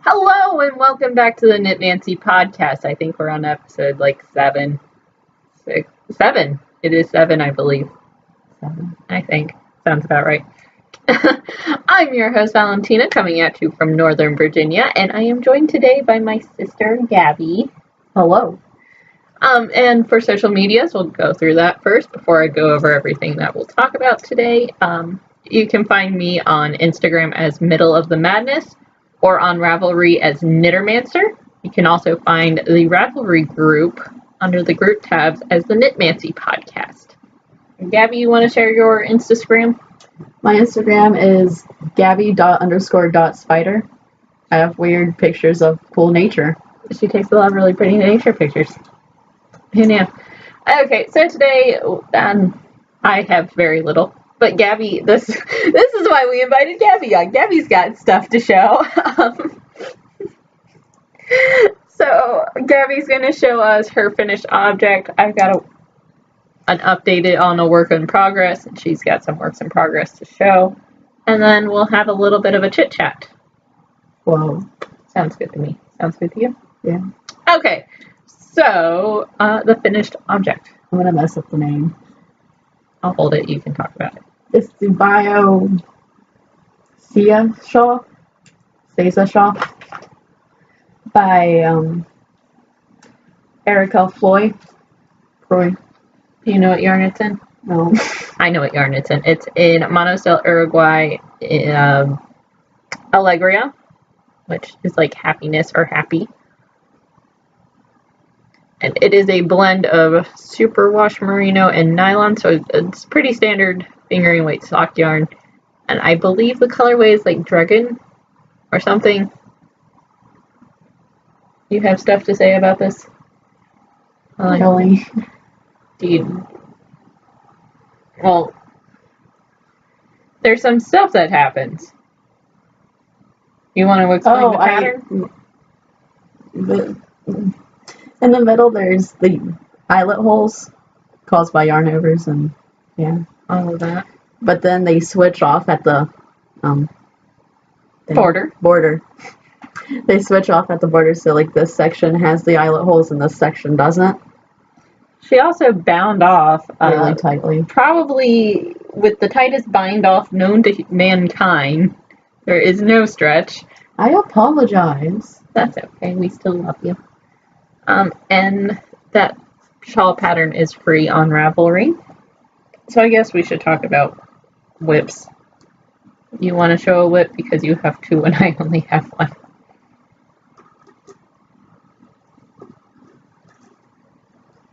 Hello and welcome back to the Knitmancy podcast. I think we're on episode like 7. It is 7, I believe. 7, I think. Sounds about right. I'm your host Valentina, coming at you from Northern Virginia, and I am joined today by my sister Gabby. Hello. And for social medias, we'll go through that first before I go over everything that we'll talk about today. You can find me on Instagram as Middle of the Madness, or on Ravelry as Knittermancer. You can also find the Ravelry group under the group tabs as the Knitmancy podcast. Gabby, you want to share your Instagram? My Instagram is gabby._.spider. I have weird pictures of cool nature. She takes a lot of really pretty nature pictures. Who knew? Okay, so today I have very little. But Gabby, this is why we invited Gabby on. Gabby's got stuff to show. So Gabby's going to show us her finished object. I've got an updated on a work in progress, and she's got some works in progress to show. And then we'll have a little bit of a chit chat. Whoa. Sounds good to me. Sounds good to you? Yeah. Okay, so the finished object. I'm going to mess up the name. I'll hold it. You can talk about it. It's the Shawl. Sesia Shawl. By Erika Flory. Do you know what yarn it's in? No. I know what yarn it's in. It's in Monocell Uruguay Alegria, which is like happiness or happy. And it is a blend of superwash merino and nylon, so it's pretty standard fingering weight sock yarn. And I believe the colorway is like dragon or something. You have stuff to say about this? Really? Well, there's some stuff that happens. You want to explain the pattern? In the middle, there's the eyelet holes caused by yarn overs and all of that. But then they switch off at the border. They switch off at the border, so like this section has the eyelet holes and this section doesn't. She also bound off really tightly. Probably with the tightest bind off known to mankind. There is no stretch. I apologize. That's okay. We still love you. And that shawl pattern is free on Ravelry. So I guess we should talk about whips. You want to show a whip because you have 2 and I only have 1.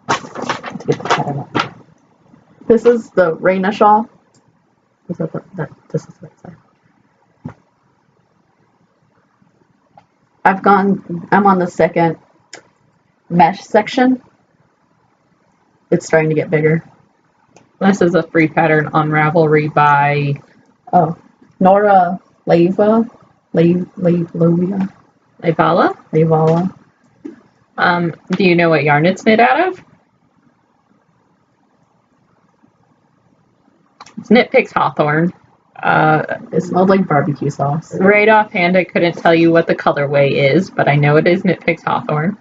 Let's get the pattern up. This is the Reyna shawl. This is what it says. I'm on the second mesh section. It's starting to get bigger. This is a free pattern on Ravelry by Noora, Laivola. Do you know what yarn it's knit out of? It's Knit Picks Hawthorne. It smelled like barbecue sauce. Right offhand, I couldn't tell you what the colorway is, but I know it is Knit Picks Hawthorne.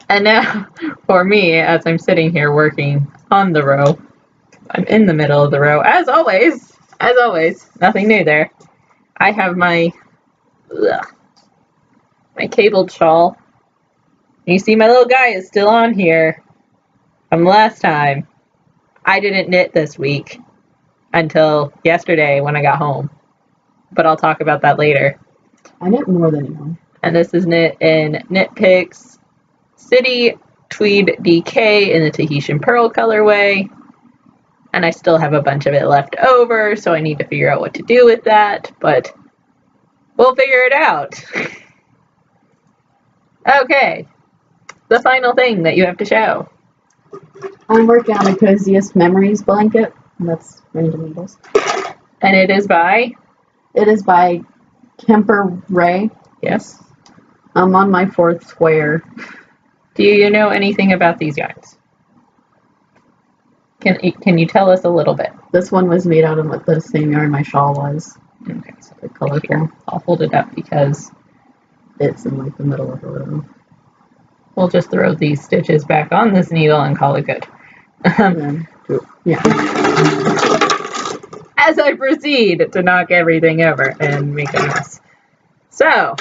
And now, for me, as I'm sitting here working on the row, I'm in the middle of the row, as always, nothing new there. I have my cabled shawl. You see my little guy is still on here from last time. I didn't knit this week until yesterday when I got home, but I'll talk about that later. I knit more than you. And this is knit in Knit Picks City Tweed DK in the Tahitian Pearl colorway, and I still have a bunch of it left over, so I need to figure out what to do with that, but we'll figure it out. Okay, the final thing that you have to show. I'm working on a Coziest Memories blanket. That's random needles. And it is by? It is by Kemper Wray. Yes. I'm on my 4th square. Do you know anything about these yarns? Can you tell us a little bit? This one was made out of the same yarn my shawl was. Okay, so The colorful. here, I'll hold it up because It's in like the middle of the row. we'll just throw these stitches back on this needle and call it good. And then, yeah. As I proceed to knock everything over and make a mess. So,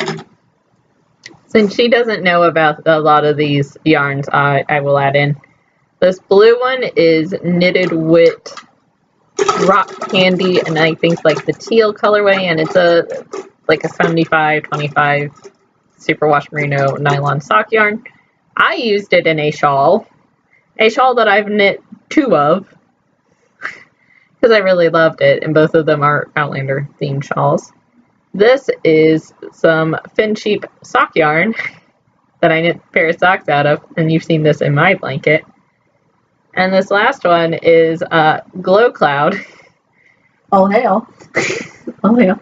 since she doesn't know about a lot of these yarns, I will add in. This blue one is knitted with rock candy, and I think like the teal colorway, and it's like a 75-25 superwash merino nylon sock yarn. I used it in a shawl that I've knit 2 of because I really loved it, and both of them are Outlander themed shawls. This is some fin sheep sock yarn that I knit a pair of socks out of, and you've seen this in my blanket. And this last one is Glow Cloud. Oh, hail. Oh, yeah.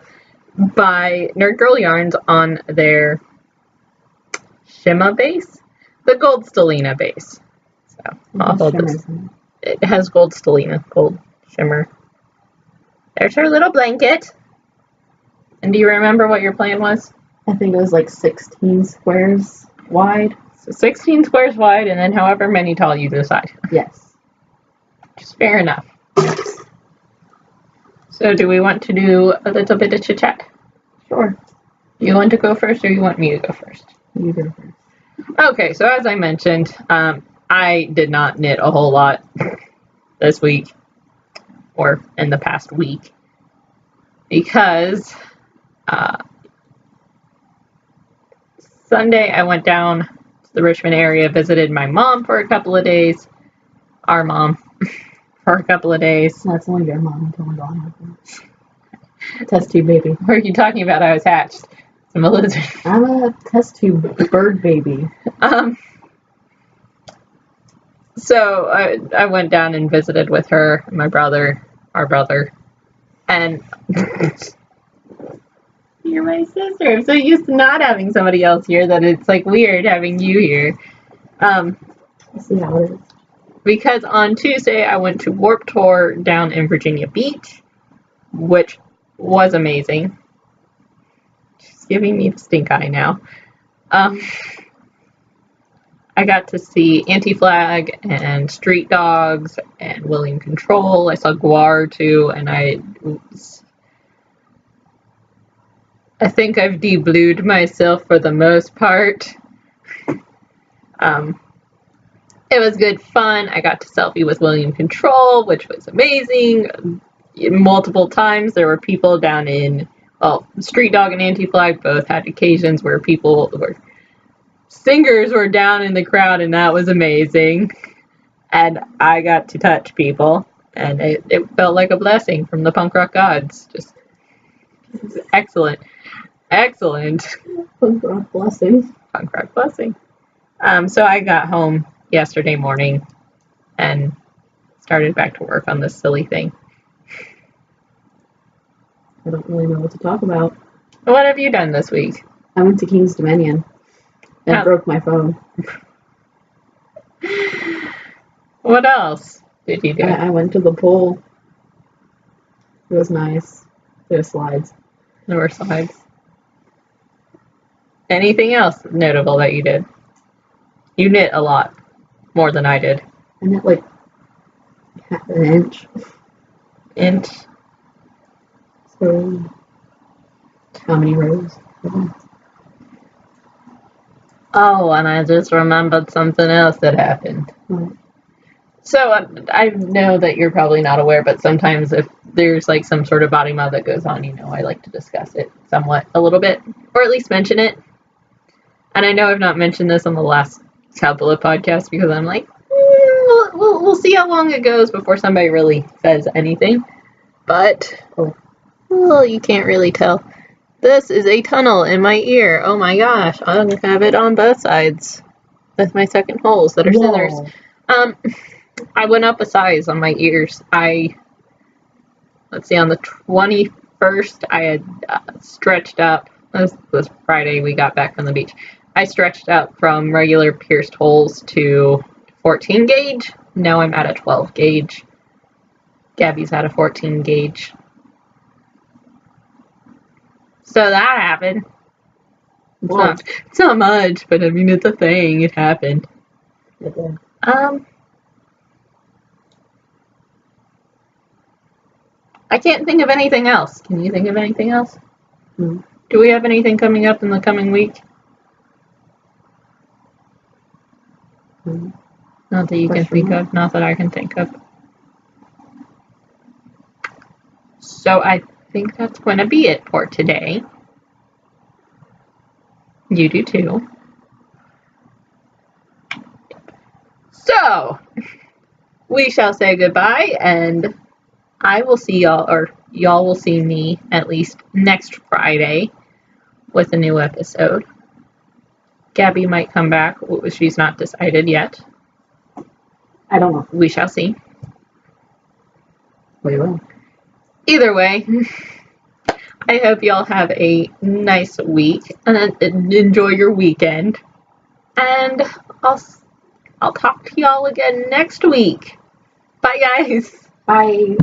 By Nerd Girl Yarns on their Shimma base, the gold Stellina base. So I'll hold this. It has gold Stellina, gold shimmer. There's her little blanket. And do you remember what your plan was? I think it was like 16 squares wide. So 16 squares wide, and then however many tall you decide. Yes. Just fair enough. So do we want to do a little bit of chit-chat? Sure. You want to go first, or you want me to go first? You go first. Okay, so as I mentioned, I did not knit a whole lot this week, or in the past week, because Sunday I went down to the Richmond area, visited my mom for a couple of days, our mom, for a couple of days. That's only your mom until I'm gone. Test tube baby. What are you talking about? I was hatched. I'm a lizard. I'm a test tube bird baby. So I went down and visited with her, my brother, our brother, and you're my sister. I'm so used to not having somebody else here that it's like weird having you here. See how it is. Because on Tuesday I went to Warp Tour down in Virginia Beach, which was amazing. She's giving me the stink eye now. I got to see Anti-Flag and Street Dogs and William Control. I saw Guar too, and I think I've de-blued myself for the most part. It was good fun. I got to selfie with William Control, which was amazing. Multiple times there were people down in, well, Street Dog and Anti-Flag both had occasions where singers were down in the crowd, and that was amazing. And I got to touch people, and it felt like a blessing from the punk rock gods. Just excellent. Excellent. Punk rock blessing. Punk rock blessing. So I got home yesterday morning and started back to work on this silly thing. I don't really know what to talk about. What have you done this week? I went to King's Dominion and broke my phone. What else did you do? I went to the pool. It was nice. There were slides. There were slides. Anything else notable that you did? You knit a lot. More than I did. I knit like half an inch. Inch? So, how many rows? Oh, and I just remembered something else that happened. What? So, I know that you're probably not aware, but sometimes if there's like some sort of body mod that goes on, I like to discuss it somewhat, a little bit, or at least mention it. And I know I've not mentioned this on the last couple of podcasts because I'm like, we'll see how long it goes before somebody really says anything. But, well, you can't really tell. This is a tunnel in my ear. Oh my gosh, I have it on both sides with my second holes that are scissors. I went up a size on my ears. Let's see, on the 21st, I had stretched up. This was Friday, we got back from the beach. I stretched up from regular pierced holes to 14 gauge. Now I'm at a 12 gauge. Gabby's at a 14 gauge. So that happened. Whoa. It's not much, but I mean, it's a thing. It happened. It did. I can't think of anything else. Can you think of anything else? No. Do we have anything coming up in the coming week? No. Not that you can think of. Not that I can think of. So I think that's going to be it for today. You do too. So, we shall say goodbye, and I will see y'all, or y'all will see me at least next Friday with a new episode. Gabby might come back. She's not decided yet. I don't know. We shall see. We will. Either way, I hope y'all have a nice week and enjoy your weekend. And I'll talk to y'all again next week. Bye, guys. Bye.